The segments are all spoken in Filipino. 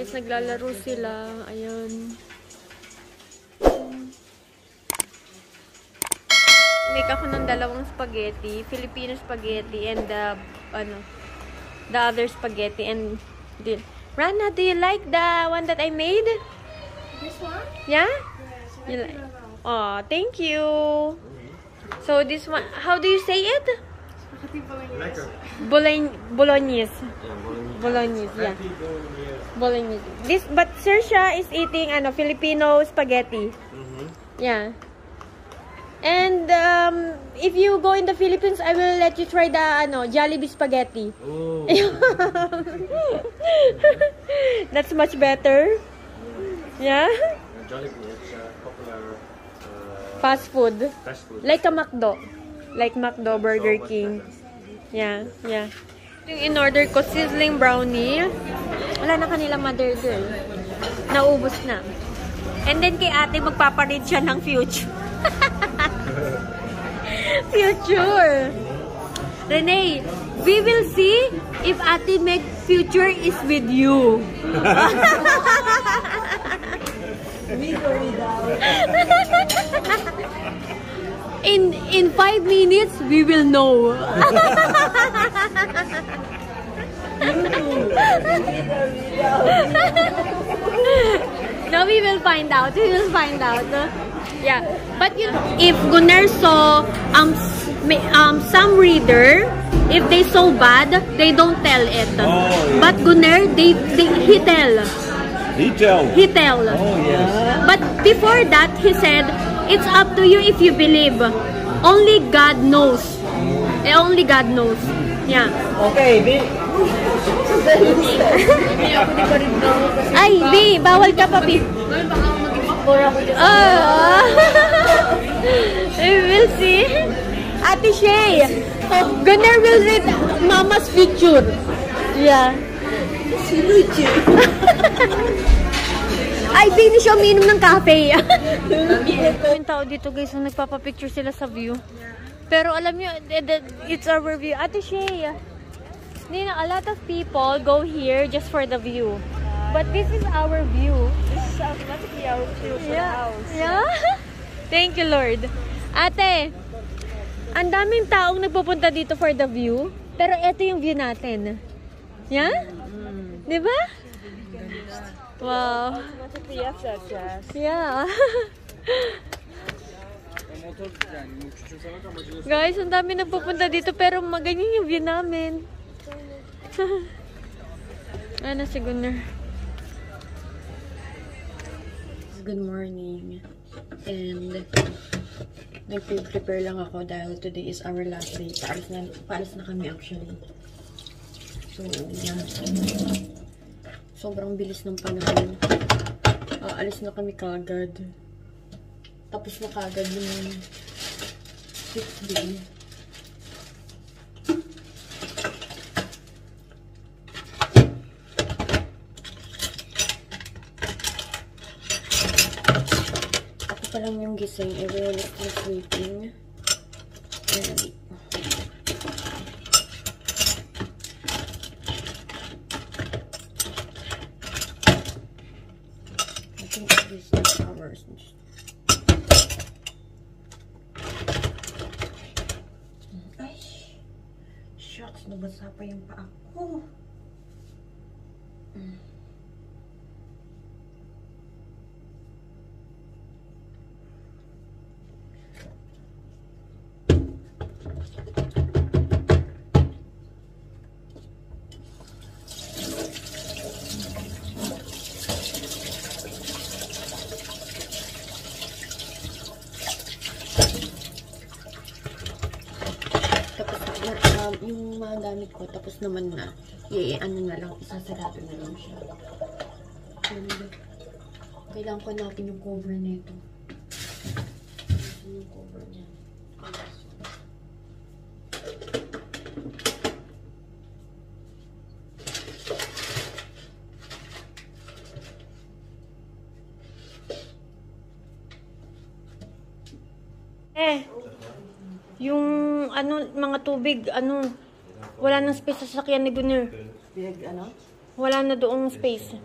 Guys, naglalaro sila. Ayan. Make ako ng dalawang spaghetti. Filipino spaghetti and the other spaghetti. And Rana, do you like the one that I made? This one? Yeah? Yes. You like? Oh, thank you. So this one, how do you say it? Bolognese. Bolognese, yeah. Bolognese. This, but Saoirse is eating Filipino spaghetti. Yeah. And if you go in the Philippines, I will let you try the Jollibee spaghetti. Oh. That's much better. Yeah. Jollibee is popular Fast food. fast food. Like a McDo. Like McDo, Burger King. Yeah, yeah. Yung in-order ko, sizzling brownie. Wala na kanila mother girl. Naubos na. And then kay ate, magpaparead siya ng future. Future. Renee, we will see if ate make future is with you. In 5 minutes, we will know. No, we will find out. We will find out. Yeah, but you know, if Gunnar saw some reader, if they saw bad, they don't tell it. Oh, yeah. But Gunnar, he tell. He tell. Oh, yes. But before that, he said, it's up to you if you believe. Only God knows. Only God knows. Yeah. Okay, B. Ay, B, bawal ka pa, B. We will see. Ate Shay, Gunnar will read Mama's future. Yeah. Ay, di siya uminom ng cafe. Yung tao dito guys, nagpapapicture sila sa view. Pero alam nyo, it's our view. Ate Shay, a lot of people go here just for the view. But this is our view. This is automatically our view for the house. Yeah. Thank you, Lord. Ate, ang daming taong nagpupunta dito for the view. Pero ito yung view natin. Yeah? Diba? Wow. Yeah. Guys, ang dami nagpupunta dito pero maganyan yung view namin. Ano si Gunnar? Good morning. And nag-prepare lang ako dahil today is our last day. Paalis na kami actually. So, yeah. Sobrang bilis ng panahon. Alis na kami kagad. Tapos na kagad yung 6th day. Ako pa lang yung gising. Everyone is still sleeping. And hours. Ay, shucks, nabasa pa yung paa ko. Yung mga gamit ko, tapos naman na. Ano na lang, isasarado na lang siya. Kailangan ko natin yung cover nito. Yung cover niya. Yung mga tubig, wala nang space sa sasakyan ni Gunnar. Big, ano? Wala na doong space.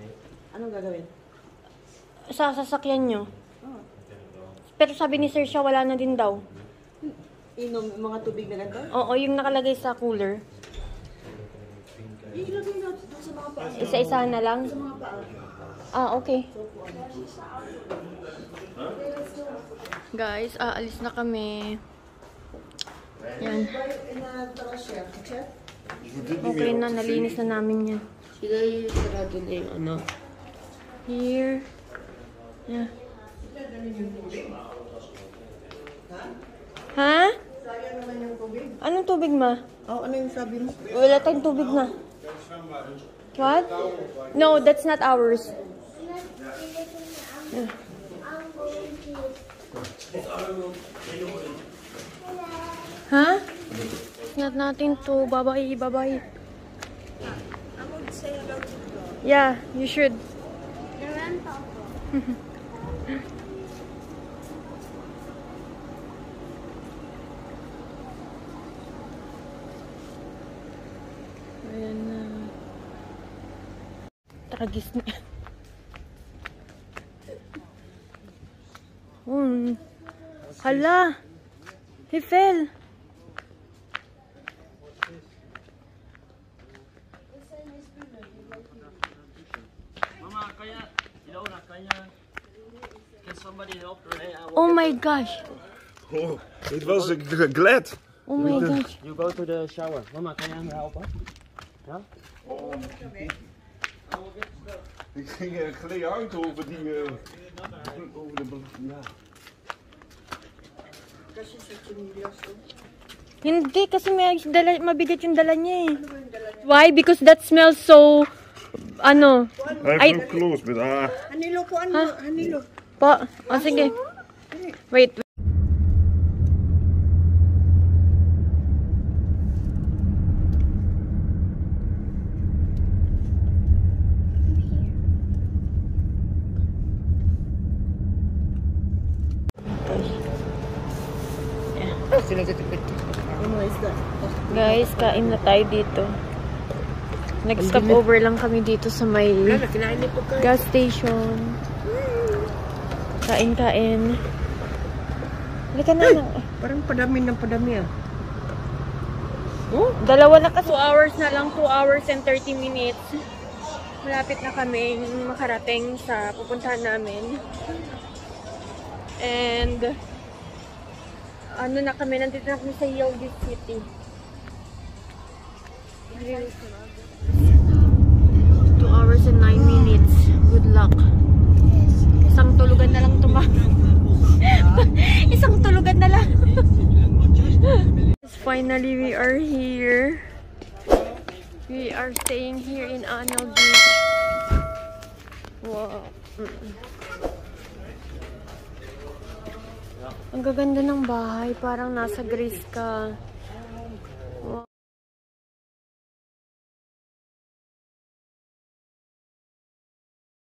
Anong gagawin? Sa sasakyan nyo. Pero sabi ni Sir siya, wala na din daw. Inom mga tubig na ganito? Oo, yung nakalagay sa cooler. Ilagay natin doon sa mga paa. Isa-isa na lang? Sa mga paa. Ah, okay. Guys, aalis na kami. Yan. Okay na, nalinis na namin yan. Sila yung sarado na yung ano. Here. Yeah. Ha? Anong tubig, ma? Oh, ano yung sabi mo? Wala tayong tubig na. What? No, that's not ours. Yeah. Ha? Not natin to. Bye-bye, bye-bye. Yeah, you should. Ayan na. Tragis na. Hala! He fell! Mama, kaya, ilaw na, kaya. Can somebody help Renee? Oh my gosh! Oh, it was glad. Oh my gosh! You go to the shower. Mama, kan jij me helpen? Ja? Ik ging gleed uit over die. Over de. Ja. Hindi, kasi mabigat yung dala niya eh. Why? Because that smells so... Ano? I feel close, but Hanilo po, ano? Hanilo. Po. O, sige. Wait. Guys, kain na tayo dito. Nag-stop over lang kami dito sa may gas station. Kain-kain. Halika na lang. Parang padami ng padami ah. Dalawa na kasi 2 hours na lang. 2 hours and 30 minutes. Malapit na kami makarating sa pupuntahan namin. And ano na kami, nandito na kami sa Yogi City. 2 hours and 9 minutes. Good luck. Isang tulugan na lang Isang tulugan na lang. Finally, we are here. We are staying here in Anil Beach. Wow. Ang gaganda ng bahay. Parang nasa Greece ka.